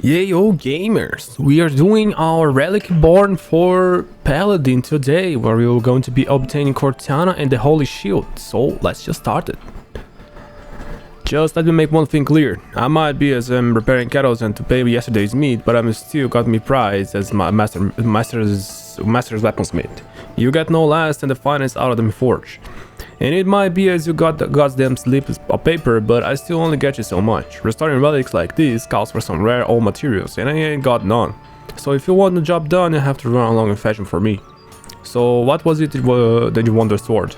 Yo gamers, we are doing our Relic Reborn for Paladin today, where we are going to be obtaining Curtana and the Holy Shield, so let's just start it. Just let me make one thing clear, I might be as preparing cattle and to pay yesterday's meat, but I'm still got me prize as my master's weaponsmith. You get no less and the finest out of the forge. And it might be as you got the goddamn slip of paper, but I still only get you so much. Restoring relics like this calls for some rare old materials, and I ain't got none. So if you want the job done, you have to run along in fashion for me. So what was it that you want restored?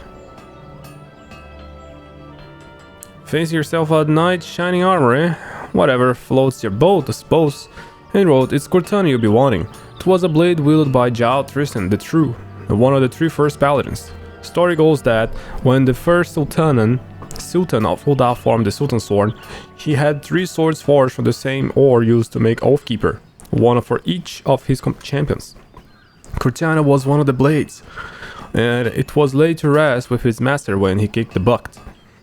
Fancy yourself at night, shining armor, eh? Whatever floats your boat, I suppose. And wrote, it's Curtana you'll be wanting. It was a blade wielded by Jarl Tristan the True, one of the three first paladins. Story goes that when the first Sultan of Ul'dah formed the Sultan sword, he had three swords forged from the same ore used to make Oathkeeper, one for each of his champions. Curtana was one of the blades, and it was laid to rest with his master when he kicked the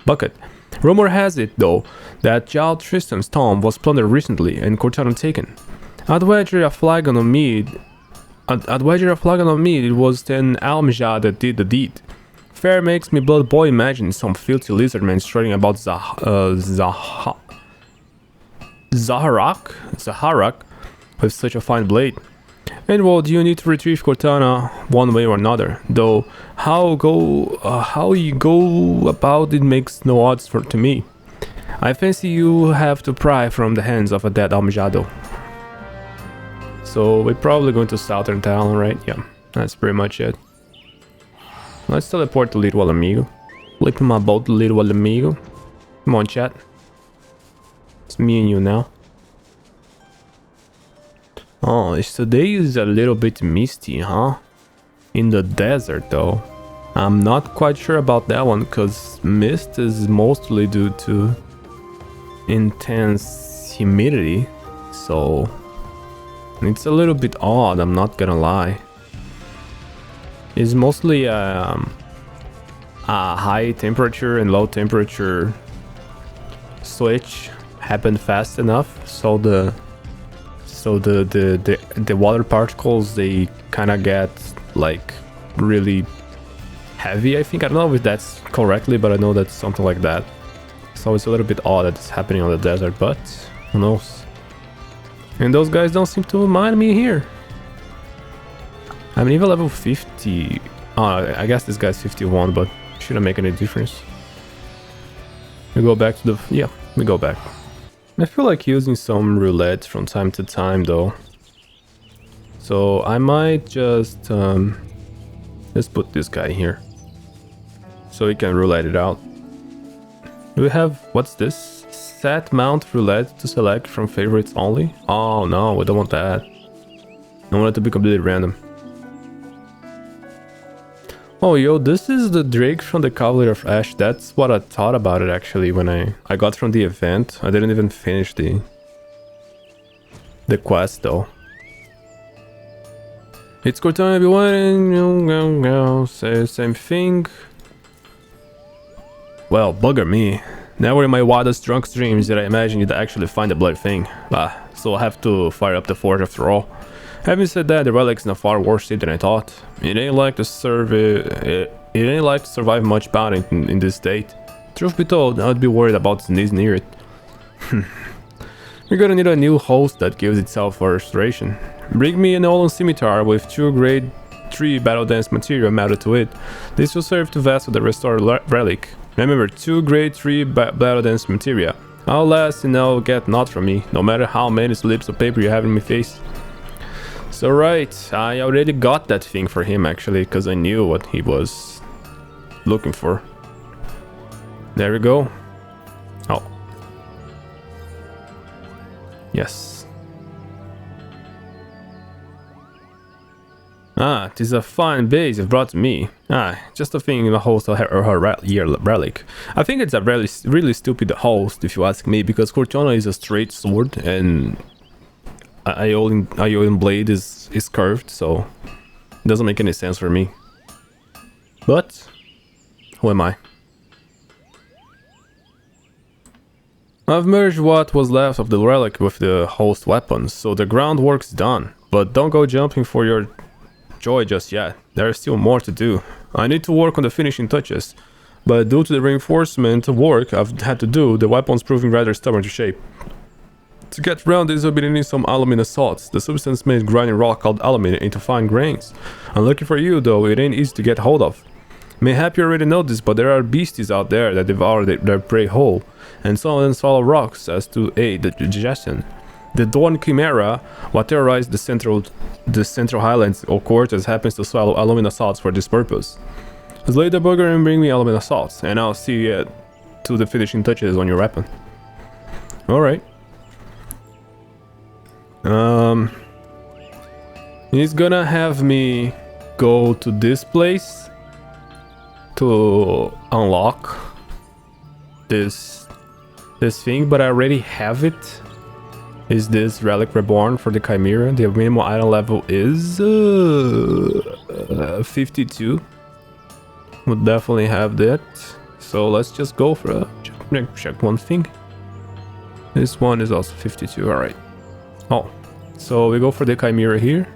bucket. Rumor has it, though, that Jarl Tristan's tomb was plundered recently and Curtana taken. I'd wager a flagon on me, it was then Almja that did the deed. Fair makes me blood boy imagine some filthy lizard man strutting about Zaharak with such a fine blade. And well, you need to retrieve Curtana one way or another, though how you go about it makes no odds to me. I fancy you have to pry from the hands of a dead Almjado. So we're probably going to Southern Town, right? Yeah, that's pretty much it. Let's teleport to Little Amigo. Flip my boat to Little Amigo. Come on, chat. It's me and you now. Oh, today is a little bit misty, huh? In the desert, though. I'm not quite sure about that one, because mist is mostly due to intense humidity. So it's a little bit odd, I'm not gonna lie. It's mostly a high temperature and low temperature switch happened fast enough, so the water particles, they kind of get like really heavy. I think, I don't know if that's correctly, but I know that's something like that. So it's a little bit odd that it's happening on the desert, but who knows. And those guys don't seem to mind me here. I'm even level 50. I guess this guy's 51, but shouldn't make any difference. We go back to the... yeah, we go back. I feel like using some roulette from time to time, though. So I might just... let's put this guy here, so we can roulette it out. Do we have... what's this? Set mount roulette to select from favorites only? Oh no, we don't want that. I want it to be completely random. Oh yo, this is the Drake from the Cavalier of Ash. That's what I thought about it actually when I got from the event. I didn't even finish the quest though. It's Curtana everyone, say same thing. Well, bugger me. Never in my wildest drunk dreams did I imagine you'd actually find the bloody thing. So I have to fire up the forge after all. Having said that, the Relic's in a far worse state than I thought. It ain't like to survive much bout in this state. Truth be told, I'd be worried about sneezing near it. You're gonna need a new host that gives itself a restoration. Bring me an Olan scimitar with 2 grade 3 battle dance material mounted to it. This will serve to vest with the restored relic. Remember, 2 grade 3 battle dance material. I'll last and I'll get naught from me, no matter how many slips of paper you have in my face. So right, I already got that thing for him actually, because I knew what he was looking for. There we go. Oh. Yes. Ah, 'tis a fine base you've brought to me. Just a thing in the host of her relic. I think it's a really stupid host if you ask me, because Curtana is a straight sword and Iron blade is curved, so it doesn't make any sense for me. But who am I? I've merged what was left of the relic with the host weapons, so the groundwork's done. But don't go jumping for your joy just yet. There's still more to do. I need to work on the finishing touches, but due to the reinforcement work I've had to do, the weapon's proving rather stubborn to shape. To get around this, I'll be needing some alumina salts. The substance made grinding rock called alumina into fine grains. Unlucky for you though, it ain't easy to get hold of. Mayhap you already know this, but there are beasties out there that devour their prey whole, and some of them swallow rocks as to aid the digestion. The Dawn Chimera, what terrorized the central highlands of Cortez, happens to swallow alumina salts for this purpose. Slay the bugger and bring me alumina salts, and I'll see you to the finishing touches on your weapon. Alright. He's gonna have me go to this place to unlock this thing, but I already have it. Is this Relic Reborn for the Chimera? The minimum item level is 52. Would definitely have that. So let's just go for check one thing. This one is also 52. Alright. Oh, so we go for the Chimera here.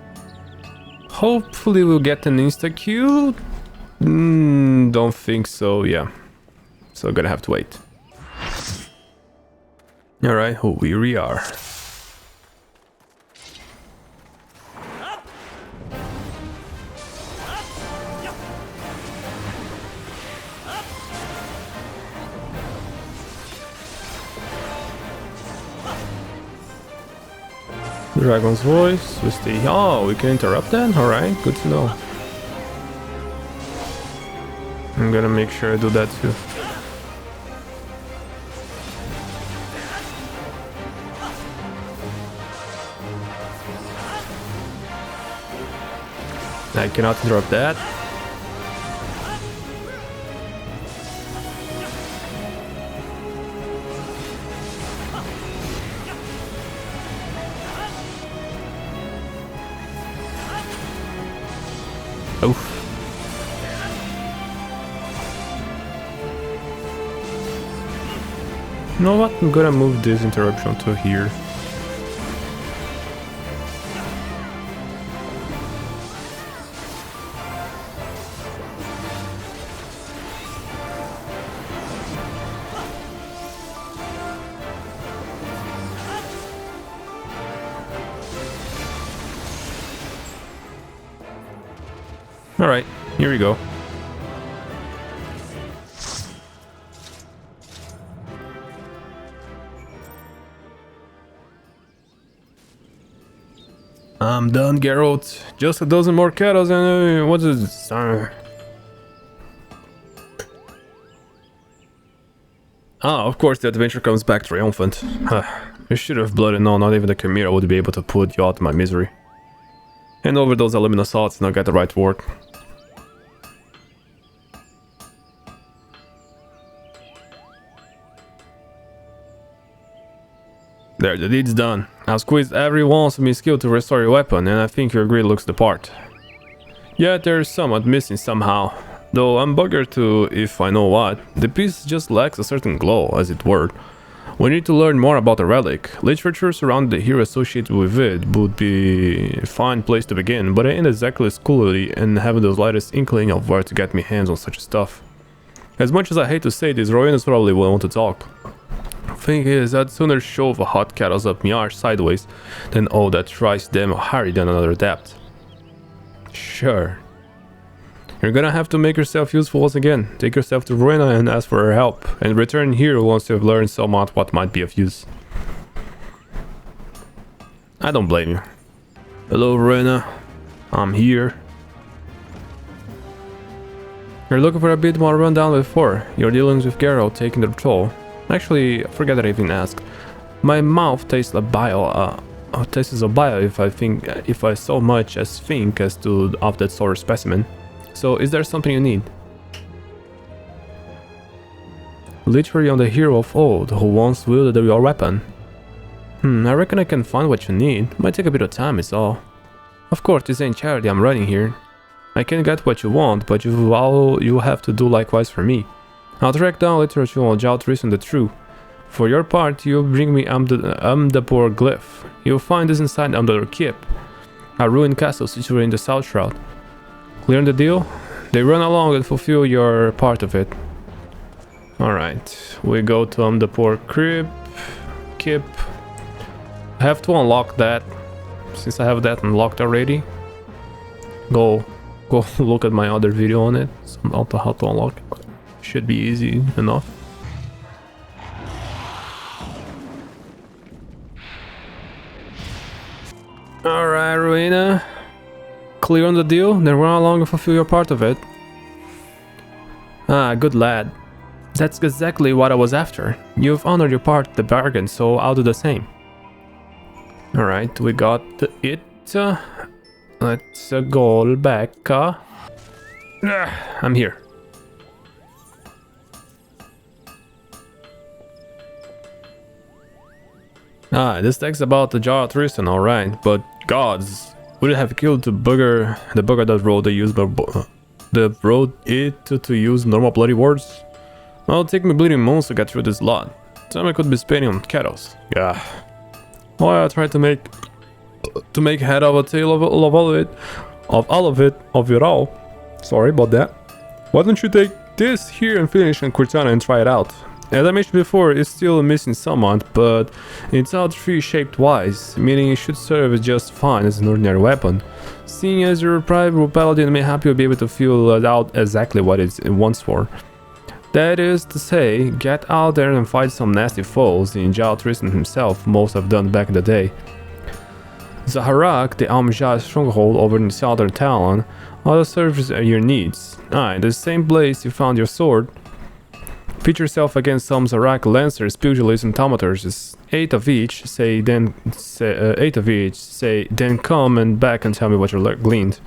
Hopefully we'll get an insta-kill. Don't think so, yeah. So gonna have to wait. Alright, here we are. Dragon's voice, we stay. Oh, we can interrupt that? Alright, good to know. I'm gonna make sure I do that too. I cannot interrupt that. Oof. You know what? I'm gonna move this interruption to here. Alright, here we go. I'm done, Geralt. Just a dozen more kettles and what is this? Of course the adventure comes back triumphant. You should have bloody known not even the Chimera would be able to put you out of my misery. Hand over those alumina salts and I'll get the right work. There, the deed's done. I've squeezed every ounce of my skill to restore your weapon, and I think your greed looks the part. Yet there's somewhat missing somehow, though I'm buggered to if I know what. The piece just lacks a certain glow, as it were. We need to learn more about the relic. Literature surrounding the hero associated with it would be a fine place to begin, but I ain't exactly scholarly and haven't the slightest inkling of where to get my hands on such stuff. As much as I hate to say this, Royanas probably will want to talk. Thing is, I'd sooner shove a hot kettles up me arse sideways than all that thrice damn Harry than another debt. Sure. You're gonna have to make yourself useful once again. Take yourself to Rowena and ask for her help, and return here once you've learned somewhat what might be of use. I don't blame you. Hello, Rowena. I'm here. You're looking for a bit more rundown before. Your dealings with Geralt taking the toll. Actually, I forget that I even asked. My mouth tastes like bile. Tastes of bile if I so much as think as to of that sort of specimen. So, is there something you need? Literally on the hero of old who once wielded your weapon. I reckon I can find what you need. Might take a bit of time, it's all. Of course, this ain't charity I'm running here. I can get what you want, but you have to do likewise for me. I'll track down literature on Jout Reason the True. For your part, you bring me Amdapur glyph. You'll find this inside Amdapur Keep, a ruined castle situated in the south shroud. Clear on the deal? They run along and fulfill your part of it. Alright, we go to Amdapur Keep. I have to unlock that. Since I have that unlocked already, go look at my other video on it. So how to unlock it. Should be easy enough. Alright, Ruina. Clear on the deal? Then run along and fulfill your part of it. Ah, good lad. That's exactly what I was after. You've honored your part of the bargain, so I'll do the same. Alright, we got it. Let's go back. I'm here. Ah, this text about the jar of Tristan, alright, but gods, would it have killed the bugger that wrote it to use normal bloody words? Well, take me bleeding months to get through this lot. Time I could be spending on kettles. Yeah. Why I tried to make head of a tail of it all. Sorry about that. Why don't you take this here and finish on Curtana and try it out? As I mentioned before, it's still missing somewhat, but it's all tree-shaped wise, meaning it should serve just fine as an ordinary weapon. Seeing as your private paladin may help you be able to feel out exactly what it wants for. That is to say, get out there and fight some nasty foes in Jal Tristan himself most have done back in the day. Zaharak, the Amjad stronghold over in southern Talon, also serves your needs. The same place you found your sword. Pitch yourself against some Zarak lancers, pugilists, and thaumaturges. 8 of each, say then come and back and tell me what you gleaned.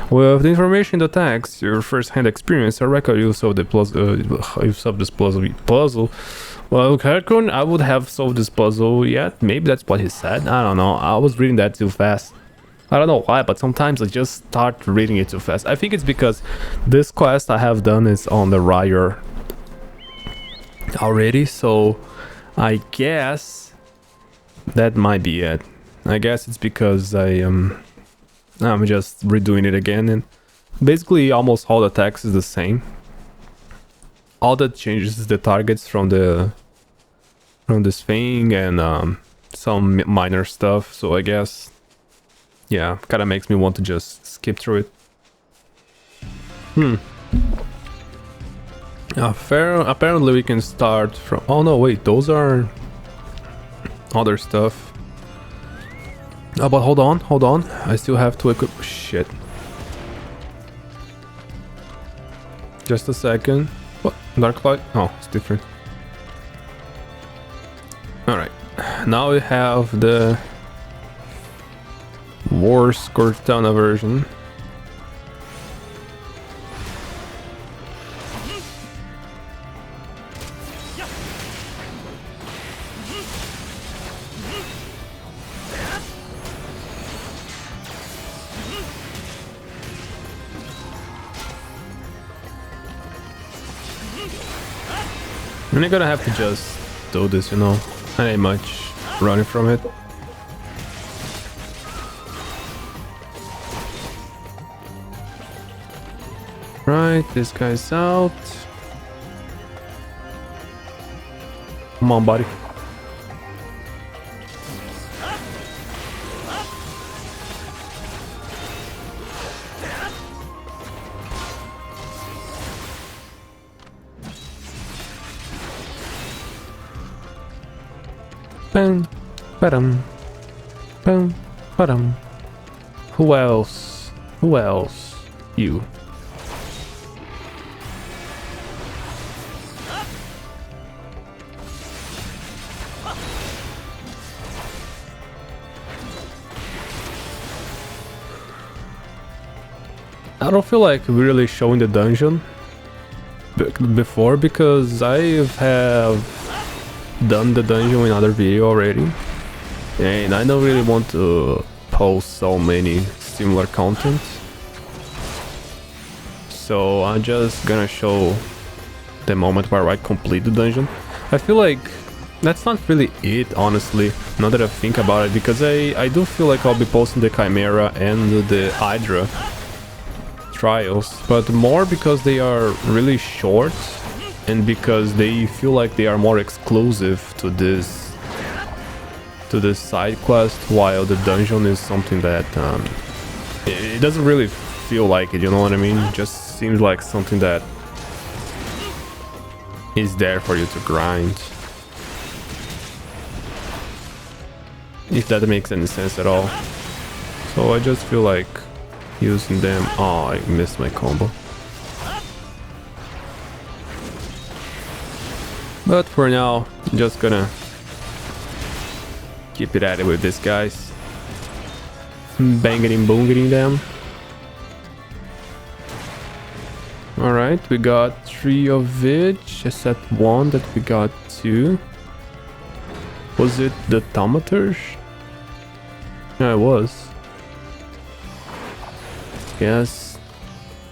With the information that tags your first-hand experience, I reckon you solved this puzzle. Well, Harkon, I would have solved this puzzle yet. Maybe that's what he said. I don't know. I was reading that too fast. I don't know why, but sometimes I just start reading it too fast. I think it's because this quest I have done is on the Ryer already, so I guess that might be it. I guess it's because I'm just redoing it again, and basically almost all the text is the same. All that changes is the targets from this thing and some minor stuff. So I guess, yeah, kind of makes me want to just skip through it. Apparently we can start from... Oh no, wait, those are other stuff. Oh, but hold on. I still have to equip... Shit. Just a second. What? Dark light? Oh, it's different. Alright. Now we have the worse Curtana version. And you're gonna have to just do this, you know. Not ain't much running from it. Right, this guy's out. Come on, buddy. Bam, badum, bam, badum. Who else? Who else? You. I don't feel like really showing the dungeon before because I have done the dungeon in other video already, and I don't really want to post so many similar content, so I'm just gonna show the moment where I complete the dungeon. I feel like that's not really it, honestly, now that I think about it, because I do feel like I'll be posting the Chimera and the Hydra trials, but more because they are really short and because they feel like they are more exclusive to this side quest, while the dungeon is something that it doesn't really feel like it, you know what I mean? It just seems like something that is there for you to grind. If that makes any sense at all. So I just feel like using them. Oh, I missed my combo. But for now, I'm just gonna keep it at it with these guys. Banging and boonging them. Alright, we got 3 of each, except one that we got 2. Was it the Thaumaturge? Yeah, it was. Yes,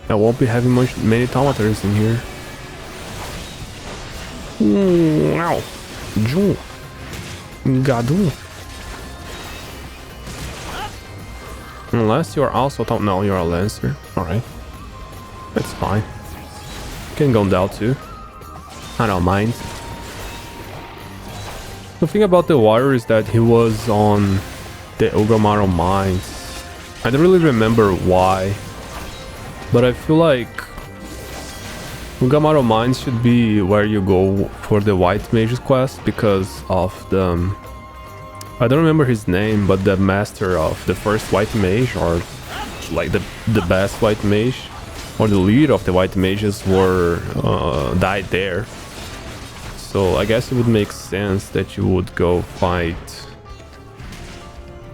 I won't be having many Thaumaturges in here. Wow. Ju. Gadu. Unless you're also no, you're a Lancer. Alright. That's fine. Can go down too. I don't mind. The thing about the warrior is that he was on the Ugamaru Mines. I don't really remember why, but I feel like Ugamaru Mines should be where you go for the White Mage's quest because of the... I don't remember his name, but the master of the first White Mage, or like the best White Mage, or the leader of the White Mages were died there. So I guess it would make sense that you would go fight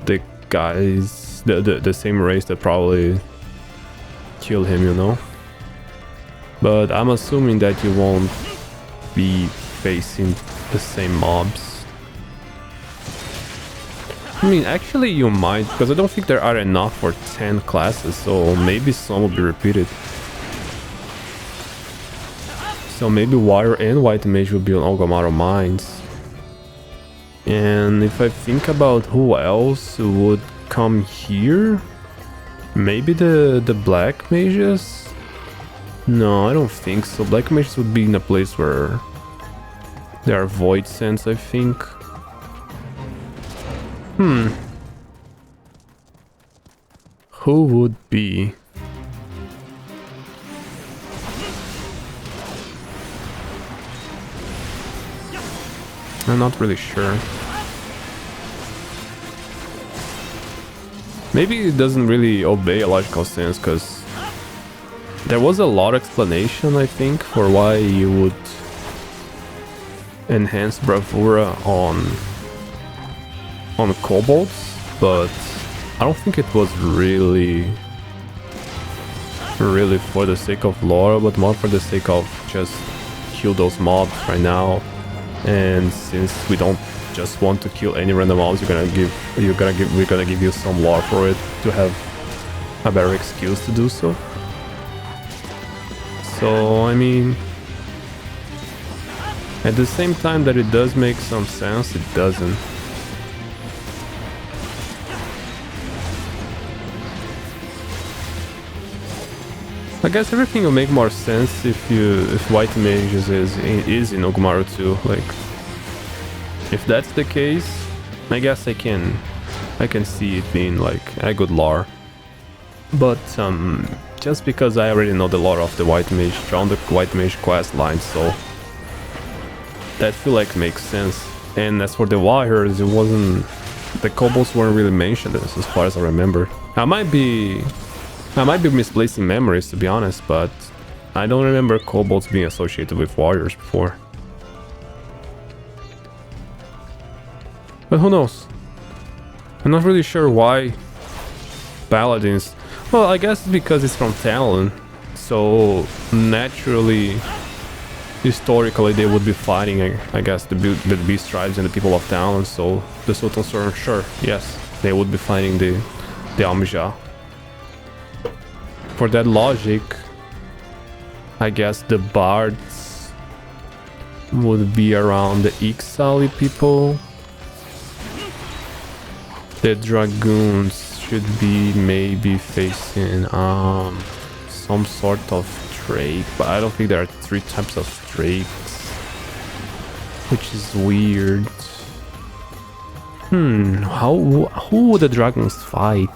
the guys, the same race that probably killed him, you know? But I'm assuming that you won't be facing the same mobs. I mean, actually you might, because I don't think there are enough for 10 classes, so maybe some will be repeated. So maybe Warrior and White Mage will be on Ugamaru Mines. And if I think about who else would come here, maybe the Black Mages? No, I don't think so. Black Mages would be in a place where there are Void Sands, I think. Who would be? I'm not really sure. Maybe it doesn't really obey a logical sense, because there was a lot of explanation, I think, for why you would enhance Bravura on kobolds, but I don't think it was really for the sake of lore, but more for the sake of just kill those mobs right now. And since we don't just want to kill any random mobs, we're gonna give you some lore for it to have a better excuse to do so. So I mean, at the same time that it does make some sense, it doesn't. I guess everything will make more sense if White Mages is in Ugamaru too. Like, if that's the case, I guess I can see it being like a good lore. But just because I already know the lore of the White Mage from the White Mage quest line, so that feel like makes sense. And as for the warriors, it wasn't, the kobolds weren't really mentioned as far as I remember. I might be misplacing memories, to be honest, but I don't remember kobolds being associated with warriors before. But who knows? I'm not really sure why paladins... Well, I guess because it's from Talon, so naturally, historically, they would be fighting, I guess, the beast tribes and the people of Talon, so the sultans are sure, yes, they would be fighting the Amija. For that logic, I guess the bards would be around the XIV people. The dragoons should be maybe facing some sort of Drake, but I don't think there are 3 types of Drakes, which is weird. Who would the dragons fight?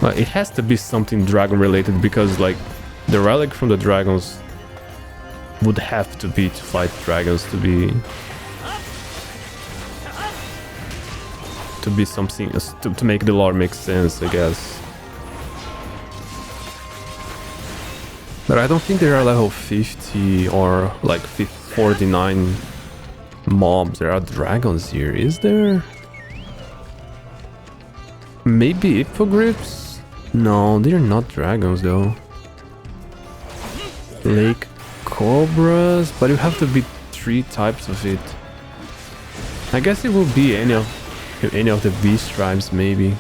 Well, it has to be something dragon related, because like the relic from the dragons would have to be to fight dragons to be something to make the lore make sense, I guess. But I don't think there are level 50 or like 49 mobs. There are dragons here, is there? Maybe hippogriffs? No, they're not dragons though. Lake cobras, but you have to be 3 types of it. I guess it will be any of the beast tribes, maybe.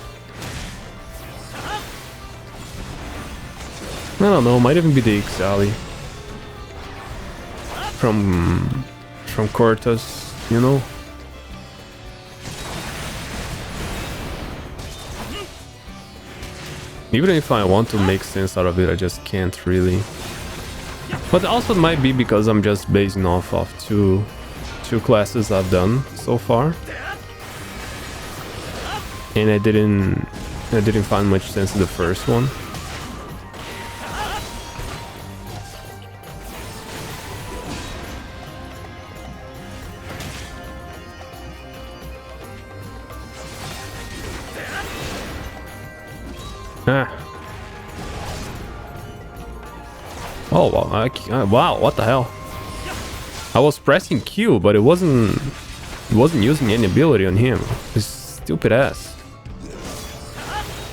I don't know, might even be the XIV from Cortus, you know. Even if I want to make sense out of it, I just can't really. But also it might be because I'm just basing off of two classes I've done so far, and I didn't find much sense in the first one. Oh wow! Wow! What the hell? I was pressing Q, but it wasn't using any ability on him. This stupid ass.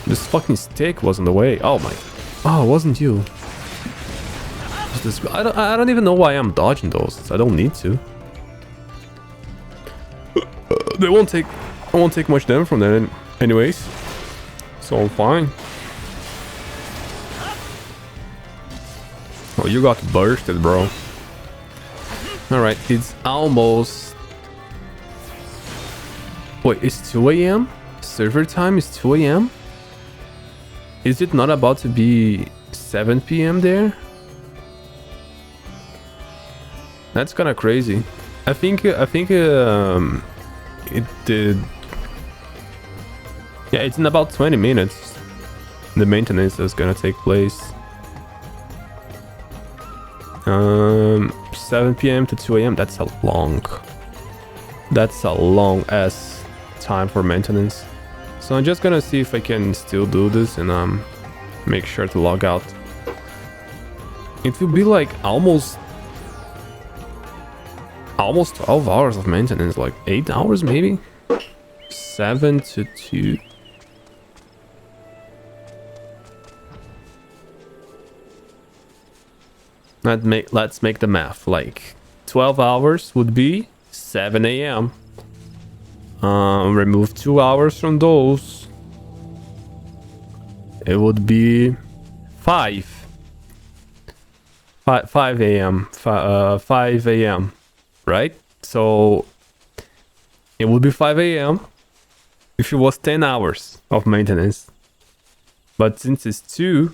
This fucking stick was in the way. Oh my! Oh, it wasn't you. I don't even know why I'm dodging those. I don't need to. They won't take. I won't take much damage from them, anyways. So I'm fine. Oh, you got bursted, bro. Alright, it's almost... Wait, it's 2 AM? Server time is 2 AM? Is it not about to be 7 PM there? That's kind of crazy. I think it did... Yeah, it's in about 20 minutes. The maintenance is gonna take place. 7 PM to 2 AM, that's a long ass time for maintenance. So I'm just gonna see if I can still do this and make sure to log out. It will be like almost 12 hours of maintenance, like 8 hours maybe? 7 to 2. Let's make the math. Like 12 hours would be 7 AM. Remove 2 hours from those. It would be 5 AM. 5 AM, right? So it would be 5 AM if it was 10 hours of maintenance. But since it's 2,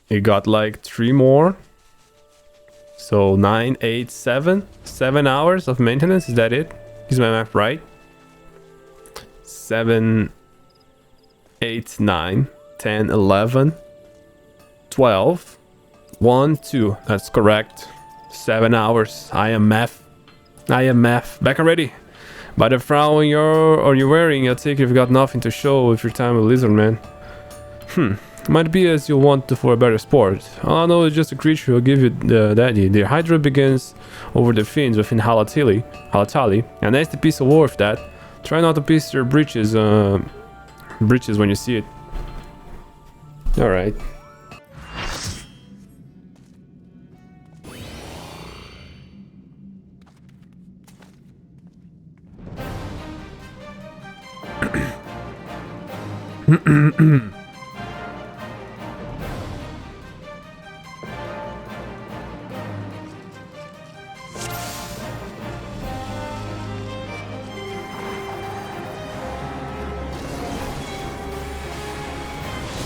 you got like 3 more. So 9, 8, 7. 7 hours of maintenance. Is that it? Is my math right? 7, 8, 9, 10, 11, 12. 1, 2. That's correct. 7 hours. I am math. Back already. By the frown you're wearing, I think you've got nothing to show with your time with Lizard Man. Might be as you want to for a better sport. Oh no, it's just a creature who'll give you the daddy. The Hydra begins over the fins within Halatali. A nasty piece of work that. Try not to piss your breeches when you see it. Alright.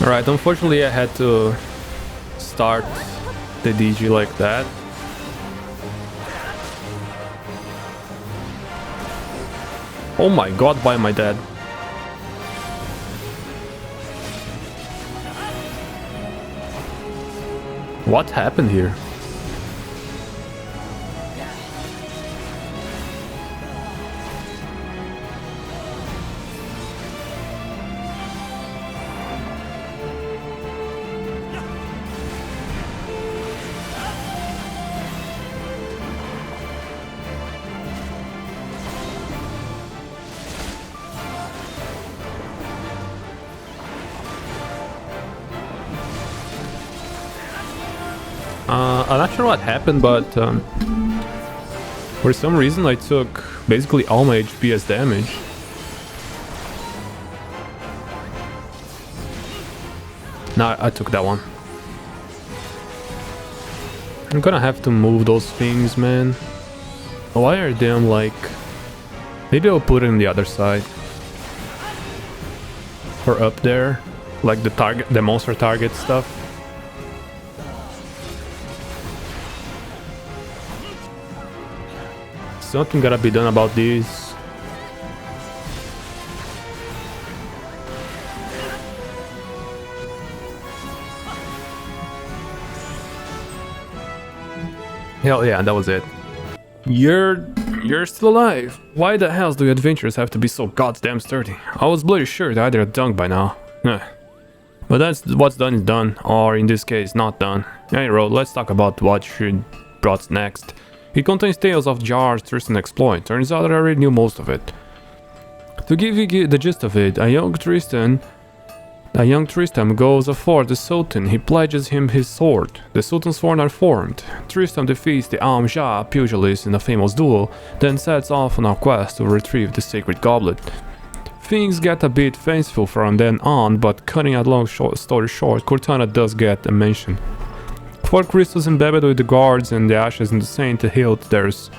Alright, unfortunately I had to start the DG like that. Oh my god, why am I dead? What happened here? I'm not sure what happened, but for some reason I took basically all my HP as damage. No, I took that one. I'm gonna have to move those things, man. Why are them like... Maybe I'll put it on the other side. Or up there. Like the target, the monster target stuff. Something gotta be done about this. Hell yeah, that was it. You're still alive. Why the hell do your adventures have to be so goddamn sturdy? I was bloody sure that I'd done by now. But that's what's done is done, or in this case, not done. Anyway, let's talk about what she brought next. It contains tales of Jar's Tristan exploit. Turns out I already knew most of it. To give you the gist of it, a young Tristan goes afore the Sultan. He pledges him his sword. The Sultan's sworn are formed. Tristan defeats the Amja pugilist in a famous duel, then sets off on a quest to retrieve the sacred goblet. Things get a bit fanciful from then on, but cutting a long story short, Curtana does get a mention. 4 crystals embedded with the guards and the ashes in the saint hilt. There's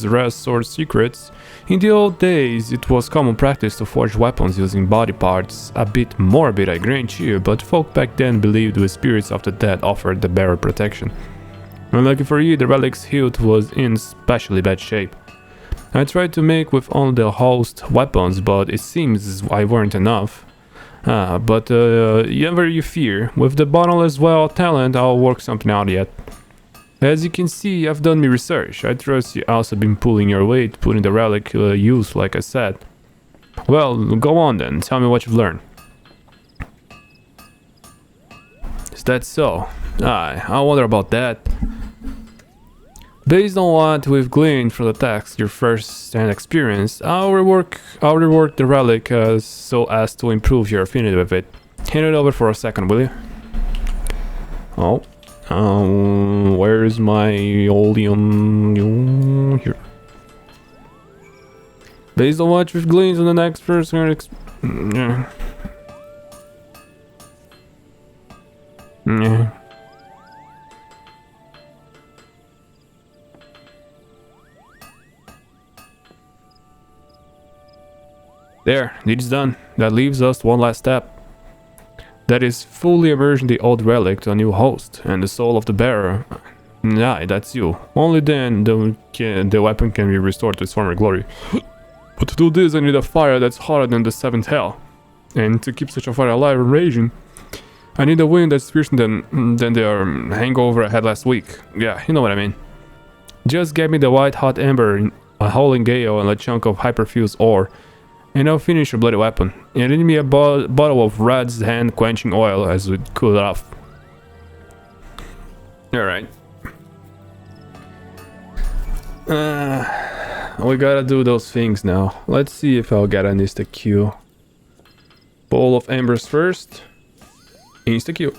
rest sword secrets. In the old days, it was common practice to forge weapons using body parts. A bit morbid, I grant you, but folk back then believed the spirits of the dead offered the bearer protection. Unlucky for you, the relic's hilt was in especially bad shape. I tried to make with only the host weapons, but it seems I weren't enough. But never you fear, with the bottomless well talent I'll work something out yet. As you can see, I've done my research. I trust you also been pulling your weight, putting the relic use like I said. Well, go on then, tell me what you've learned. Is that so? I wonder about that. Based on what we've gleaned from the text, your first-hand experience, I'll rework the relic so as to improve your affinity with it. Hand it over for a second, will you? Oh, where's my old here? Based on what we've gleaned from the next first-hand yeah. There, it's done. That leaves us one last step. That is fully immersing the old relic to a new host, and the soul of the bearer. Aye, that's you. Only then the weapon can be restored to its former glory. But to do this, I need a fire that's hotter than the 7th hell. And to keep such a fire alive and raging, I need a wind that's fiercer than the hangover I had last week. Yeah, you know what I mean. Just get me the white hot ember, a howling gale, and a chunk of hyperfused ore. And I'll finish your bloody weapon. And need me a bottle of Rad's hand quenching oil as we cool it off. Alright. We gotta do those things now. Let's see if I'll get an insta-Q. Bowl of embers first. Insta-Q.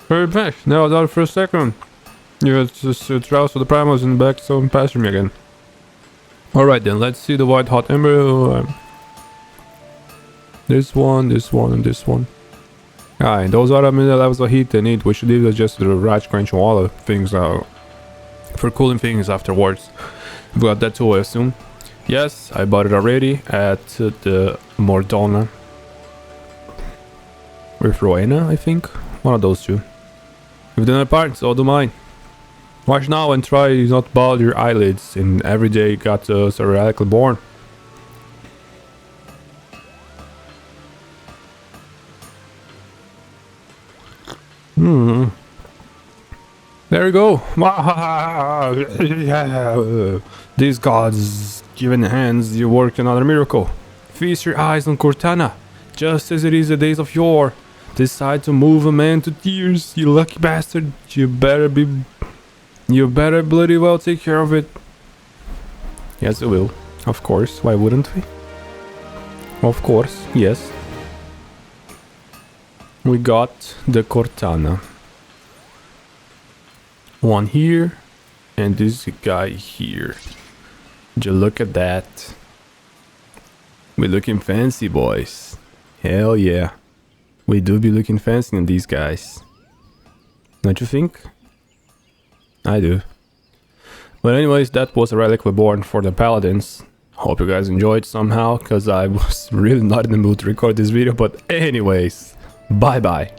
Very back. Now I doubt for a second. Yeah, it's just trials for the primals in the back, so pass me again. Alright then, let's see the white hot ember. This one, and this one. Alright, those are the middle levels of heat they need. We should leave it just to the right crunch and all the things for cooling things afterwards. We got that too, I assume. Yes, I bought it already at the Mordona. With Rowena, I think. One of those two. If they're not part, so do mine. Watch now and try not bald your eyelids. And every day you got Relic Reborn. There we go. These gods given hands, you work another miracle. Feast your eyes on Curtana, just as it is the days of yore. Decide to move a man to tears, you lucky bastard. You better bloody well take care of it. Yes, I will. Of course. Why wouldn't we? Of course. Yes. We got the Curtana. One here, and this guy here. Just look at that. We're looking fancy, boys. Hell yeah. We do be looking fancy on these guys. Don't you think? I do. But anyways, that was a Relic Reborn for the Paladins. Hope you guys enjoyed somehow, because I was really not in the mood to record this video. But anyways, bye bye.